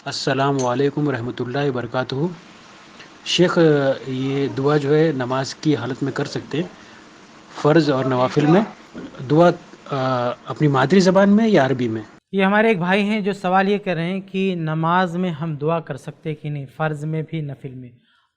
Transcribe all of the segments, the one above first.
السلام علیکم ورحمۃ اللہ وبرکاتہ۔ شیخ، یہ دعا جو ہے نماز کی حالت میں کر سکتے ہیں، فرض اور نوافل میں دعا اپنی مادری زبان میں یا عربی میں؟ یہ ہمارے ایک بھائی ہیں جو سوال یہ کر رہے ہیں کہ نماز میں ہم دعا کر سکتے کہ نہیں، فرض میں بھی نفل میں،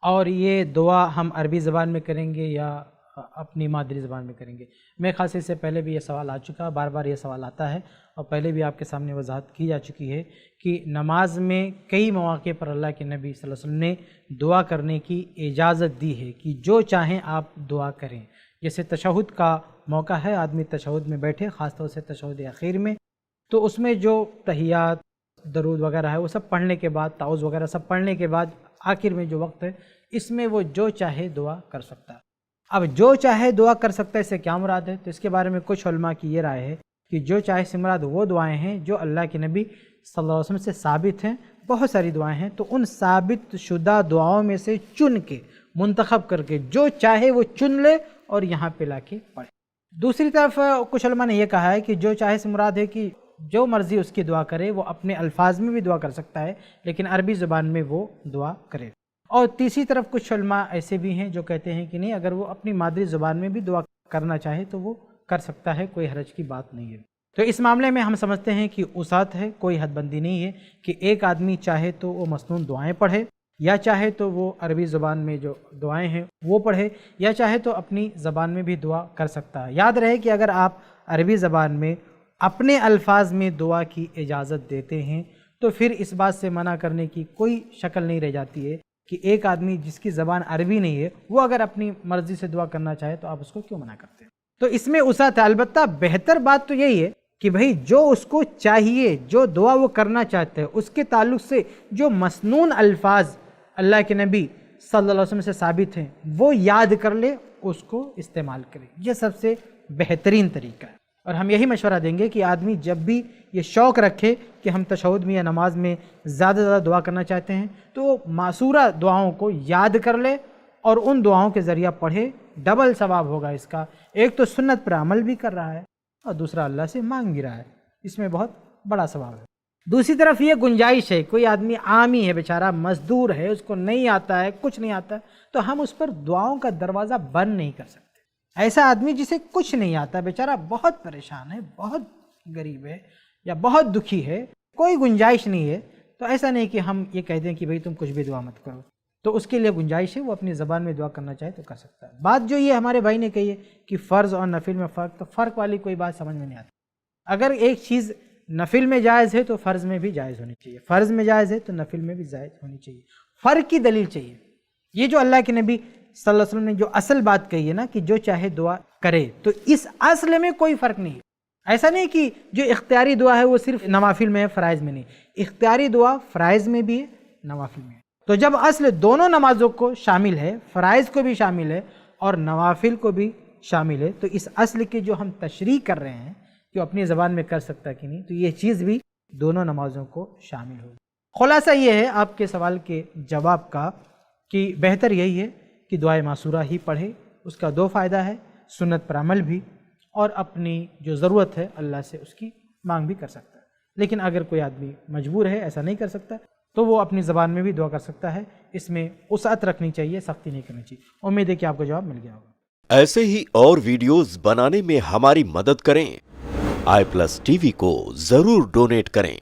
اور یہ دعا ہم عربی زبان میں کریں گے یا اپنی مادری زبان میں کریں گے۔ میرے خیال سے اس سے پہلے بھی یہ سوال آ چکا، بار بار یہ سوال آتا ہے، اور پہلے بھی آپ کے سامنے وضاحت کی جا چکی ہے کہ نماز میں کئی مواقع پر اللہ کے نبی صلی اللہ علیہ وسلم نے دعا کرنے کی اجازت دی ہے کہ جو چاہیں آپ دعا کریں۔ جیسے تشہد کا موقع ہے، آدمی تشہد میں بیٹھے، خاص طور سے تشہد اخیر میں، تو اس میں جو تحیات، درود وغیرہ ہے وہ سب پڑھنے کے بعد، تعوذ وغیرہ سب پڑھنے کے بعد آخر میں جو وقت ہے، اس میں وہ جو چاہے دعا کر سکتا ہے۔ اب جو چاہے دعا کر سکتا ہے، اس سے کیا مراد ہے؟ تو اس کے بارے میں کچھ علماء کی یہ رائے ہے کہ جو چاہے سے مراد وہ دعائیں ہیں جو اللہ کے نبی صلی اللہ علیہ وسلم سے ثابت ہیں۔ بہت ساری دعائیں ہیں، تو ان ثابت شدہ دعاؤں میں سے چن کے، منتخب کر کے جو چاہے وہ چن لے اور یہاں پہ لا کے پڑھے۔ دوسری طرف کچھ علماء نے یہ کہا ہے کہ جو چاہے سے مراد ہے کہ جو مرضی اس کی دعا کرے، وہ اپنے الفاظ میں بھی دعا کر سکتا ہے، لیکن عربی زبان میں وہ دعا کرے۔ اور تیسری طرف کچھ علماء ایسے بھی ہیں جو کہتے ہیں کہ نہیں، اگر وہ اپنی مادری زبان میں بھی دعا کرنا چاہے تو وہ کر سکتا ہے، کوئی حرج کی بات نہیں ہے۔ تو اس معاملے میں ہم سمجھتے ہیں کہ وسعت ہے، کوئی حد بندی نہیں ہے کہ ایک آدمی چاہے تو وہ مسنون دعائیں پڑھے، یا چاہے تو وہ عربی زبان میں جو دعائیں ہیں وہ پڑھے، یا چاہے تو اپنی زبان میں بھی دعا کر سکتا ہے۔ یاد رہے کہ اگر آپ عربی زبان میں اپنے الفاظ میں دعا کی اجازت دیتے ہیں تو پھر اس بات سے منع کرنے کی کوئی شکل نہیں رہ جاتی ہے کہ ایک آدمی جس کی زبان عربی نہیں ہے، وہ اگر اپنی مرضی سے دعا کرنا چاہے تو آپ اس کو کیوں منع کرتے ہیں؟ تو اس میں وسعت ہے۔ البتہ بہتر بات تو یہی ہے کہ بھئی جو اس کو چاہیے، جو دعا وہ کرنا چاہتے ہیں، اس کے تعلق سے جو مسنون الفاظ اللہ کے نبی صلی اللہ علیہ وسلم سے ثابت ہیں وہ یاد کر لے، اس کو استعمال کرے۔ یہ سب سے بہترین طریقہ ہے، اور ہم یہی مشورہ دیں گے کہ آدمی جب بھی یہ شوق رکھے کہ ہم تشہد میں یا نماز میں زیادہ سے زیادہ دعا کرنا چاہتے ہیں تو وہ معصورہ دعاؤں کو یاد کر لے اور ان دعاؤں کے ذریعہ پڑھے، ڈبل ثواب ہوگا اس کا۔ ایک تو سنت پر عمل بھی کر رہا ہے اور دوسرا اللہ سے مانگ بھی رہا ہے، اس میں بہت بڑا ثواب ہے۔ دوسری طرف یہ گنجائش ہے، کوئی آدمی عامی ہے، بیچارہ مزدور ہے، اس کو نہیں آتا ہے، کچھ نہیں آتا ہے، تو ہم اس پر دعاؤں کا دروازہ بند نہیں کر سکتے۔ ایسا آدمی جسے کچھ نہیں آتا، بیچارہ بہت پریشان ہے، بہت غریب ہے یا بہت دکھی ہے، کوئی گنجائش نہیں ہے، تو ایسا نہیں کہ ہم یہ کہہ دیں کہ بھئی تم کچھ بھی دعا مت کرو۔ تو اس کے لیے گنجائش ہے، وہ اپنی زبان میں دعا کرنا چاہے تو کر سکتا ہے۔ بات جو یہ ہمارے بھائی نے کہی ہے کہ فرض اور نفل میں فرق، تو فرق والی کوئی بات سمجھ میں نہیں آتی۔ اگر ایک چیز نفل میں جائز ہے تو فرض میں بھی جائز ہونی چاہیے، فرض میں جائز ہے تو نفل میں بھی جائز ہونی چاہیے۔ فرق کی دلیل چاہیے۔ یہ جو اللہ کے نبی صلی اللہ علیہ وسلم نے جو اصل بات کہی ہے نا کہ جو چاہے دعا کرے، تو اس اصل میں کوئی فرق نہیں ہے۔ ایسا نہیں کہ جو اختیاری دعا ہے وہ صرف نوافل میں ہے، فرائض میں نہیں۔ اختیاری دعا فرائض میں بھی ہے، نوافل میں ہے۔ تو جب اصل دونوں نمازوں کو شامل ہے، فرائض کو بھی شامل ہے اور نوافل کو بھی شامل ہے، تو اس اصل کی جو ہم تشریح کر رہے ہیں کہ اپنی زبان میں کر سکتا کہ نہیں، تو یہ چیز بھی دونوں نمازوں کو شامل ہوگی۔ خلاصہ یہ ہے آپ کے سوال کے جواب کا کہ بہتر یہی ہے کہ دعائے معصورہ ہی پڑھے۔ اس کا دو فائدہ ہے، سنت پر عمل بھی، اور اپنی جو ضرورت ہے اللہ سے اس کی مانگ بھی کر سکتا ہے۔ لیکن اگر کوئی آدمی مجبور ہے، ایسا نہیں کر سکتا، تو وہ اپنی زبان میں بھی دعا کر سکتا ہے۔ اس میں وسعت رکھنی چاہیے، سختی نہیں کرنی چاہیے۔ امید ہے کہ آپ کو جواب مل گیا ہوگا۔ ایسے ہی اور ویڈیوز بنانے میں ہماری مدد کریں۔ آئی پلس ٹی وی کو ضرور ڈونیٹ کریں۔